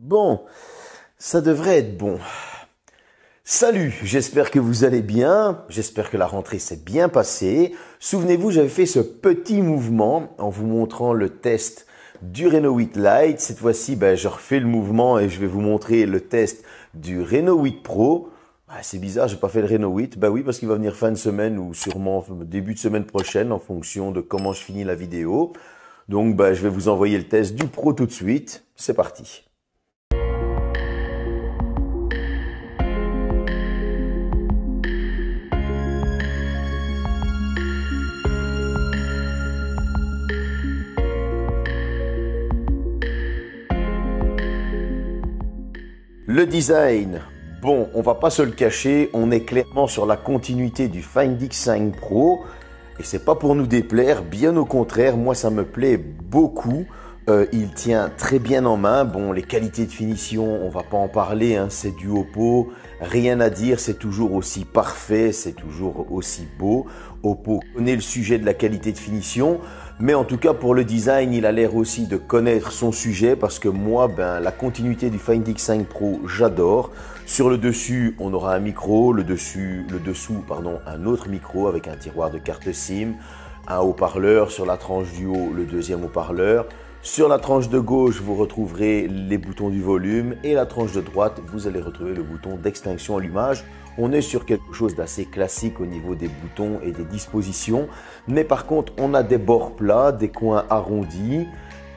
Bon, ça devrait être bon. Salut, j'espère que vous allez bien, j'espère que la rentrée s'est bien passée. Souvenez-vous, j'avais fait ce petit mouvement en vous montrant le test du Reno 8 Lite. Cette fois-ci, je refais le mouvement et je vais vous montrer le test du Reno 8 Pro. C'est bizarre, j'ai pas fait le Reno 8. Oui, parce qu'il va venir fin de semaine ou sûrement début de semaine prochaine en fonction de comment je finis la vidéo. Donc, je vais vous envoyer le test du Pro tout de suite. C'est parti. Le design, bon, on va pas se le cacher, on est clairement sur la continuité du Find X5 Pro et c'est pas pour nous déplaire, bien au contraire, moi ça me plaît beaucoup. Il tient très bien en main. Bon, les qualités de finition, on va pas en parler, hein, c'est du Oppo, rien à dire, c'est toujours aussi parfait, c'est toujours aussi beau. Oppo connaît le sujet de la qualité de finition, mais en tout cas pour le design, il a l'air aussi de connaître son sujet parce que moi, la continuité du Find X5 Pro, j'adore. Sur le dessus, on aura un micro, le dessous, un autre micro avec un tiroir de carte SIM, un haut-parleur sur la tranche du haut, le deuxième haut-parleur. Sur la tranche de gauche, vous retrouverez les boutons du volume et la tranche de droite, vous allez retrouver le bouton d'extinction allumage. On est sur quelque chose d'assez classique au niveau des boutons et des dispositions. Mais par contre, on a des bords plats, des coins arrondis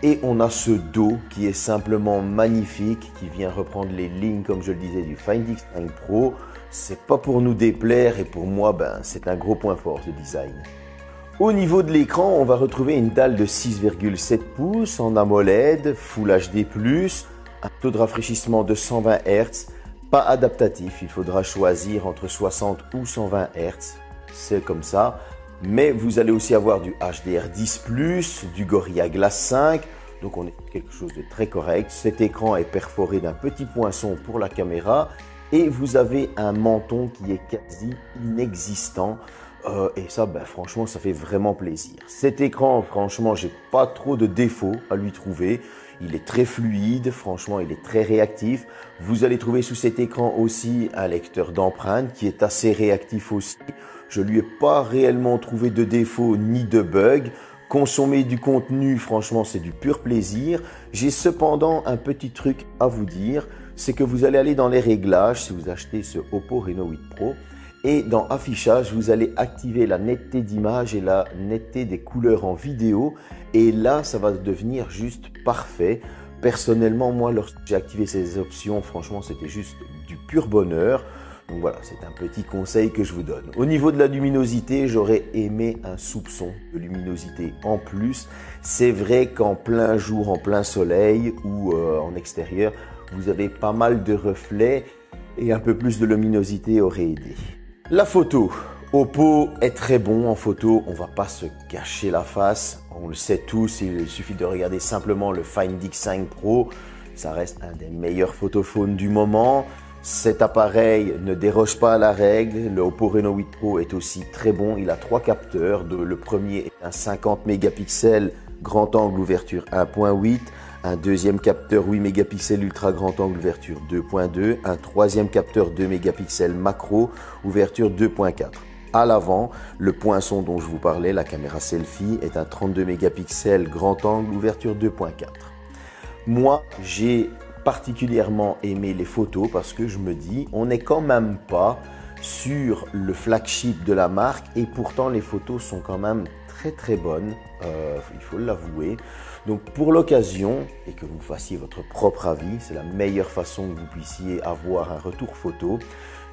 et on a ce dos qui est simplement magnifique, qui vient reprendre les lignes, comme je le disais, du Find X5 Pro. C'est pas pour nous déplaire et pour moi, c'est un gros point fort, ce design. Au niveau de l'écran, on va retrouver une dalle de 6,7 pouces en AMOLED, Full HD+, un taux de rafraîchissement de 120 Hz, pas adaptatif, il faudra choisir entre 60 ou 120 Hz, c'est comme ça. Mais vous allez aussi avoir du HDR10+, du Gorilla Glass 5, donc on est quelque chose de très correct. Cet écran est perforé d'un petit poinçon pour la caméra et vous avez un menton qui est quasi inexistant. Et ça, franchement, ça fait vraiment plaisir. Cet écran, franchement, j'ai pas trop de défauts à lui trouver. Il est très fluide, franchement, il est très réactif. Vous allez trouver sous cet écran aussi un lecteur d'empreintes qui est assez réactif aussi. Je lui ai pas réellement trouvé de défauts ni de bugs. Consommer du contenu, franchement, c'est du pur plaisir. J'ai cependant un petit truc à vous dire, c'est que vous allez aller dans les réglages si vous achetez ce Oppo Reno 8 Pro. Et dans affichage, vous allez activer la netteté d'image et la netteté des couleurs en vidéo. Et là, ça va devenir juste parfait. Personnellement, moi, lorsque j'ai activé ces options, franchement, c'était juste du pur bonheur. Donc voilà, c'est un petit conseil que je vous donne. Au niveau de la luminosité, j'aurais aimé un soupçon de luminosité en plus. C'est vrai qu'en plein jour, en plein soleil ou en extérieur, vous avez pas mal de reflets et un peu plus de luminosité aurait aidé. La photo, Oppo est très bon en photo, on va pas se cacher la face, on le sait tous, il suffit de regarder simplement le Find X5 Pro, ça reste un des meilleurs photophones du moment. Cet appareil ne déroge pas à la règle, le Oppo Reno 8 Pro est aussi très bon, il a 3 capteurs, le premier est un 50 mégapixels grand angle ouverture 1.8, un deuxième capteur 8 mégapixels ultra grand angle ouverture 2.2, un troisième capteur 2 mégapixels macro ouverture 2.4. À l'avant, le poinçon dont je vous parlais, la caméra selfie, est un 32 mégapixels grand angle ouverture 2.4. Moi, j'ai particulièrement aimé les photos parce que je me dis, on n'est quand même pas sur le flagship de la marque et pourtant les photos sont quand même très bonnes, il faut l'avouer. Donc pour l'occasion et que vous fassiez votre propre avis, c'est la meilleure façon que vous puissiez avoir un retour photo.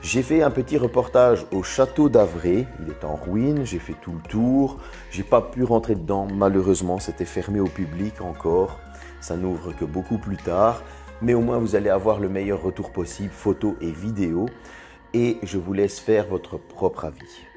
J'ai fait un petit reportage au château d'Avray, il est en ruine, j'ai fait tout le tour, j'ai pas pu rentrer dedans malheureusement, c'était fermé au public encore, ça n'ouvre que beaucoup plus tard, mais au moins vous allez avoir le meilleur retour possible, photo et vidéo, et je vous laisse faire votre propre avis.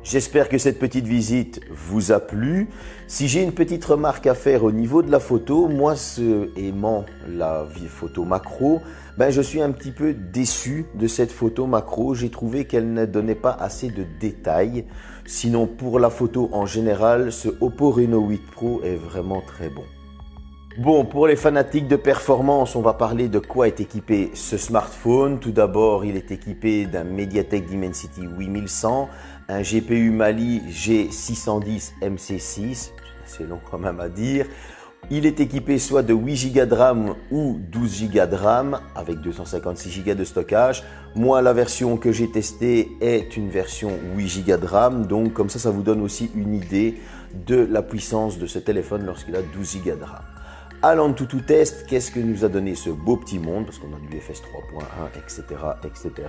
J'espère que cette petite visite vous a plu. Si j'ai une petite remarque à faire au niveau de la photo, moi aimant la photo macro, je suis un petit peu déçu de cette photo macro. J'ai trouvé qu'elle ne donnait pas assez de détails. Sinon pour la photo en général, ce Oppo Reno 8 Pro est vraiment très bon. Bon, pour les fanatiques de performance, on va parler de quoi est équipé ce smartphone. Tout d'abord, il est équipé d'un MediaTek Dimensity 8100, un GPU Mali G610 MC6, c'est long quand même à dire. Il est équipé soit de 8 Go de RAM ou 12 Go de RAM avec 256 Go de stockage. Moi, la version que j'ai testée est une version 8 Go de RAM, donc comme ça vous donne aussi une idée de la puissance de ce téléphone lorsqu'il a 12 Go de RAM. À l'Antutu test, qu'est-ce que nous a donné ce beau petit monde? Parce qu'on a du FS 3.1, etc., etc.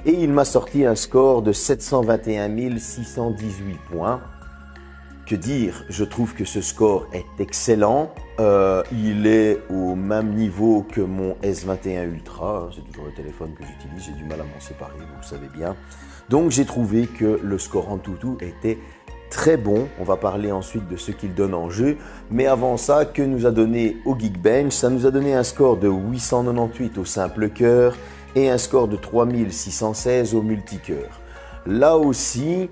Et il m'a sorti un score de 721 618 points. Que dire? Je trouve que ce score est excellent. Il est au même niveau que mon S21 Ultra. C'est toujours le téléphone que j'utilise. J'ai du mal à m'en séparer, vous le savez bien. Donc j'ai trouvé que le score Antutu était très bon. On va parler ensuite de ce qu'il donne en jeu. Mais avant ça, que nous a donné au Geekbench? Ça nous a donné un score de 898 au simple cœur et un score de 3616 au multicœur. Là aussi,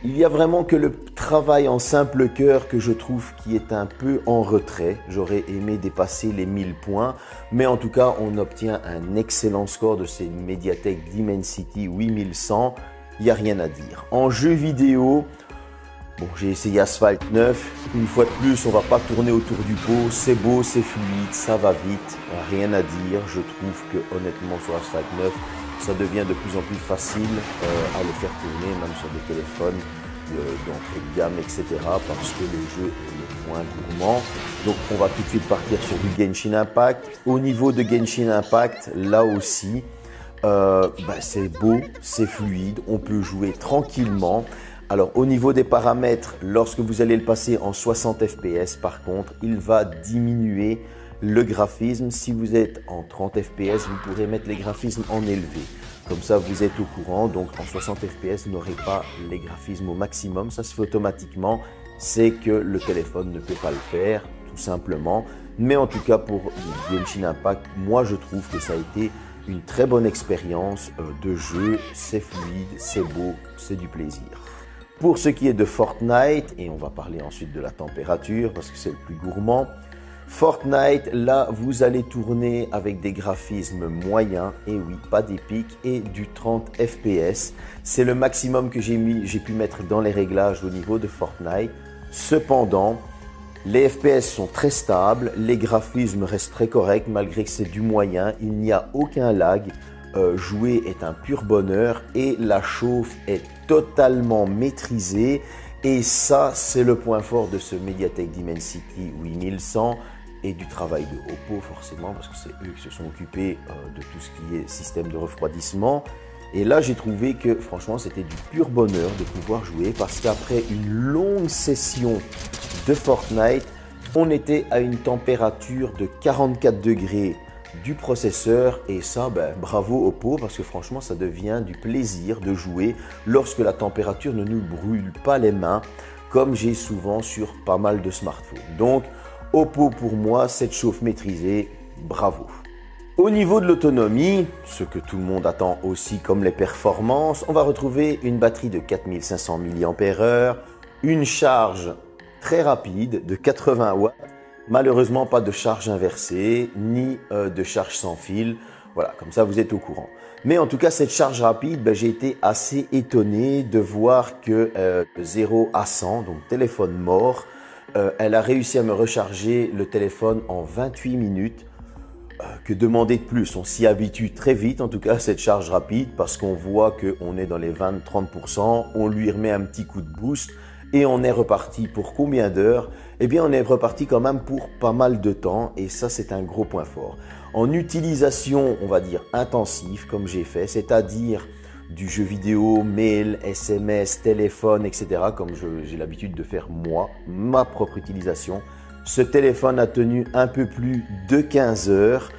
il y a vraiment que le travail en simple cœur que je trouve qui est un peu en retrait. J'aurais aimé dépasser les 1000 points. Mais en tout cas, on obtient un excellent score de ces MediaTek Dimensity 8100. Il n'y a rien à dire. En jeu vidéo, bon, j'ai essayé Asphalt 9, une fois de plus on va pas tourner autour du pot, c'est beau, c'est fluide, ça va vite, rien à dire. Je trouve que honnêtement sur Asphalt 9, ça devient de plus en plus facile à le faire tourner, même sur des téléphones d'entrée de gamme, etc. parce que le jeu est moins gourmand. Donc on va tout de suite partir sur du Genshin Impact. Au niveau de Genshin Impact, là aussi, c'est beau, c'est fluide, on peut jouer tranquillement. Alors au niveau des paramètres, lorsque vous allez le passer en 60 fps par contre, il va diminuer le graphisme. Si vous êtes en 30 fps, vous pourrez mettre les graphismes en élevé. Comme ça vous êtes au courant, donc en 60 fps vous n'aurez pas les graphismes au maximum, ça se fait automatiquement. C'est que le téléphone ne peut pas le faire, tout simplement. Mais en tout cas pour Genshin Impact, moi je trouve que ça a été une très bonne expérience de jeu. C'est fluide, c'est beau, c'est du plaisir. Pour ce qui est de Fortnite, et on va parler ensuite de la température parce que c'est le plus gourmand. Fortnite, là, vous allez tourner avec des graphismes moyens, et oui, pas d'épique, et du 30 fps. C'est le maximum que j'ai pu mettre dans les réglages au niveau de Fortnite. Cependant, les FPS sont très stables, les graphismes restent très corrects malgré que c'est du moyen, il n'y a aucun lag. Jouer est un pur bonheur et la chauffe est totalement maîtrisée. Et ça, c'est le point fort de ce MediaTek Dimensity 8100 et du travail de Oppo forcément parce que c'est eux qui se sont occupés de tout ce qui est système de refroidissement. Et là, j'ai trouvé que franchement, c'était du pur bonheur de pouvoir jouer parce qu'après une longue session de Fortnite, on était à une température de 44 degrés du processeur et ça, bravo Oppo parce que franchement, ça devient du plaisir de jouer lorsque la température ne nous brûle pas les mains comme j'ai souvent sur pas mal de smartphones. Donc, Oppo pour moi, cette chauffe maîtrisée, bravo. Au niveau de l'autonomie, ce que tout le monde attend aussi comme les performances, on va retrouver une batterie de 4500 mAh, une charge très rapide de 80 watts, malheureusement pas de charge inversée ni de charge sans fil. Voilà, comme ça vous êtes au courant. Mais en tout cas, cette charge rapide, j'ai été assez étonné de voir que de 0 à 100, donc téléphone mort, elle a réussi à me recharger le téléphone en 28 minutes. Que demander de plus? On s'y habitue très vite, en tout cas, à cette charge rapide, parce qu'on voit qu'on est dans les 20-30%, on lui remet un petit coup de boost et on est reparti pour combien d'heures? Eh bien, on est reparti quand même pour pas mal de temps et ça, c'est un gros point fort. En utilisation, on va dire intensive, comme j'ai fait, c'est-à-dire du jeu vidéo, mail, SMS, téléphone, etc., comme j'ai l'habitude de faire moi, ma propre utilisation. Ce téléphone a tenu un peu plus de 15 heures,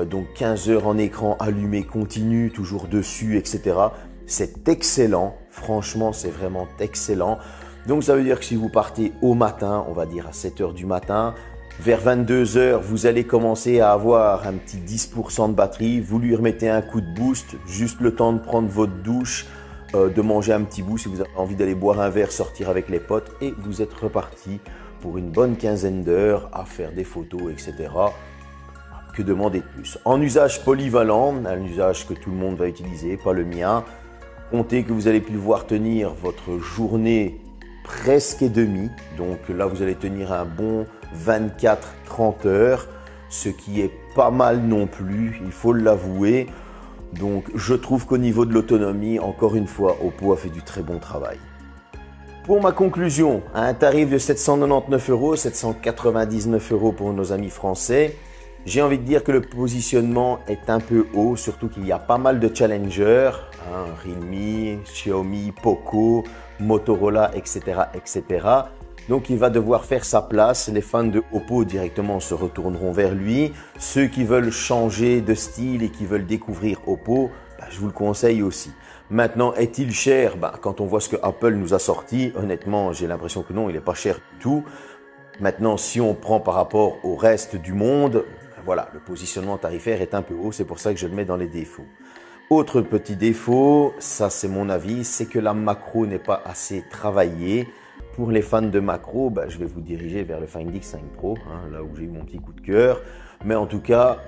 donc 15 heures en écran allumé continu, toujours dessus, etc. C'est excellent. Franchement, c'est vraiment excellent. Donc ça veut dire que si vous partez au matin, on va dire à 7 h du matin, vers 22 h, vous allez commencer à avoir un petit 10% de batterie. Vous lui remettez un coup de boost, juste le temps de prendre votre douche, de manger un petit bout si vous avez envie d'aller boire un verre, sortir avec les potes et vous êtes reparti pour une bonne quinzaine d'heures à faire des photos, etc. Que demander de plus? En usage polyvalent, un usage que tout le monde va utiliser, pas le mien. Comptez que vous allez pouvoir tenir votre journée presque et demie. Donc là, vous allez tenir un bon 24-30 heures, ce qui est pas mal non plus, il faut l'avouer. Donc je trouve qu'au niveau de l'autonomie, encore une fois, Oppo a fait du très bon travail. Pour ma conclusion, à un tarif de 799 €, 799 € pour nos amis français, j'ai envie de dire que le positionnement est un peu haut, surtout qu'il y a pas mal de challengers, Realme, Xiaomi, Poco, Motorola, etc., etc. Donc il va devoir faire sa place. Les fans de Oppo directement se retourneront vers lui. Ceux qui veulent changer de style et qui veulent découvrir Oppo, je vous le conseille aussi. Maintenant, est-il cher? Quand on voit ce que Apple nous a sorti, honnêtement, j'ai l'impression que non, il n'est pas cher du tout. Maintenant, si on prend par rapport au reste du monde, voilà, le positionnement tarifaire est un peu haut, c'est pour ça que je le mets dans les défauts. Autre petit défaut, ça c'est mon avis, c'est que la macro n'est pas assez travaillée. Pour les fans de macro, je vais vous diriger vers le Find X5 Pro, là où j'ai eu mon petit coup de cœur. Mais en tout cas,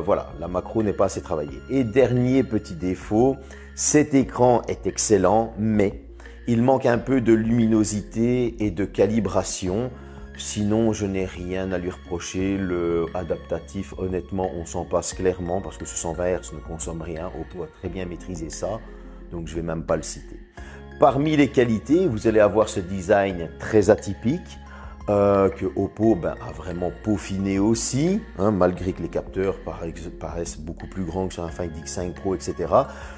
voilà, la macro n'est pas assez travaillée. Et dernier petit défaut, cet écran est excellent, mais il manque un peu de luminosité et de calibration. Sinon, je n'ai rien à lui reprocher. Le adaptatif, honnêtement, on s'en passe clairement parce que ce 120 Hz ne consomme rien. Oppo a très bien maîtrisé ça, donc je ne vais même pas le citer. Parmi les qualités, vous allez avoir ce design très atypique que Oppo a vraiment peaufiné aussi, malgré que les capteurs paraissent beaucoup plus grands que sur un Find X5 Pro, etc.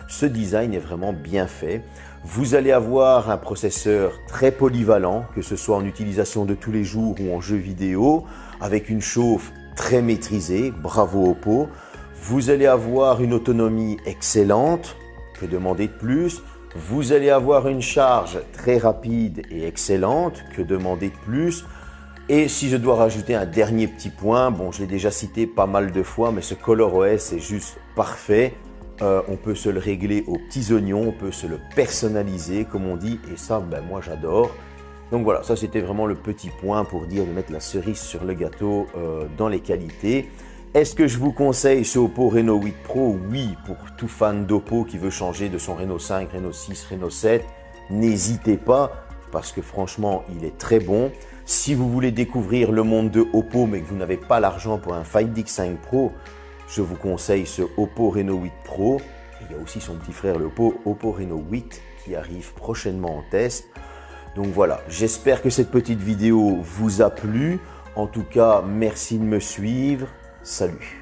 Ce design est vraiment bien fait. Vous allez avoir un processeur très polyvalent, que ce soit en utilisation de tous les jours ou en jeu vidéo, avec une chauffe très maîtrisée. Bravo Oppo. Vous allez avoir une autonomie excellente. Que demander de plus? Vous allez avoir une charge très rapide et excellente. Que demander de plus? Et si je dois rajouter un dernier petit point, bon, je l'ai déjà cité pas mal de fois, mais ce ColorOS est juste parfait. On peut se le régler aux petits oignons, on peut se le personnaliser, comme on dit, et ça, moi j'adore. Donc voilà, ça c'était vraiment le petit point pour dire de mettre la cerise sur le gâteau dans les qualités. Est-ce que je vous conseille ce Oppo Reno 8 Pro? Oui, pour tout fan d'Oppo qui veut changer de son Reno 5, Reno 6, Reno 7, n'hésitez pas, parce que franchement, il est très bon. Si vous voulez découvrir le monde de Oppo, mais que vous n'avez pas l'argent pour un Find X5 Pro, je vous conseille ce Oppo Reno 8 Pro. Et il y a aussi son petit frère, le Oppo Reno 8, qui arrive prochainement en test. Donc voilà, j'espère que cette petite vidéo vous a plu. En tout cas, merci de me suivre. Salut!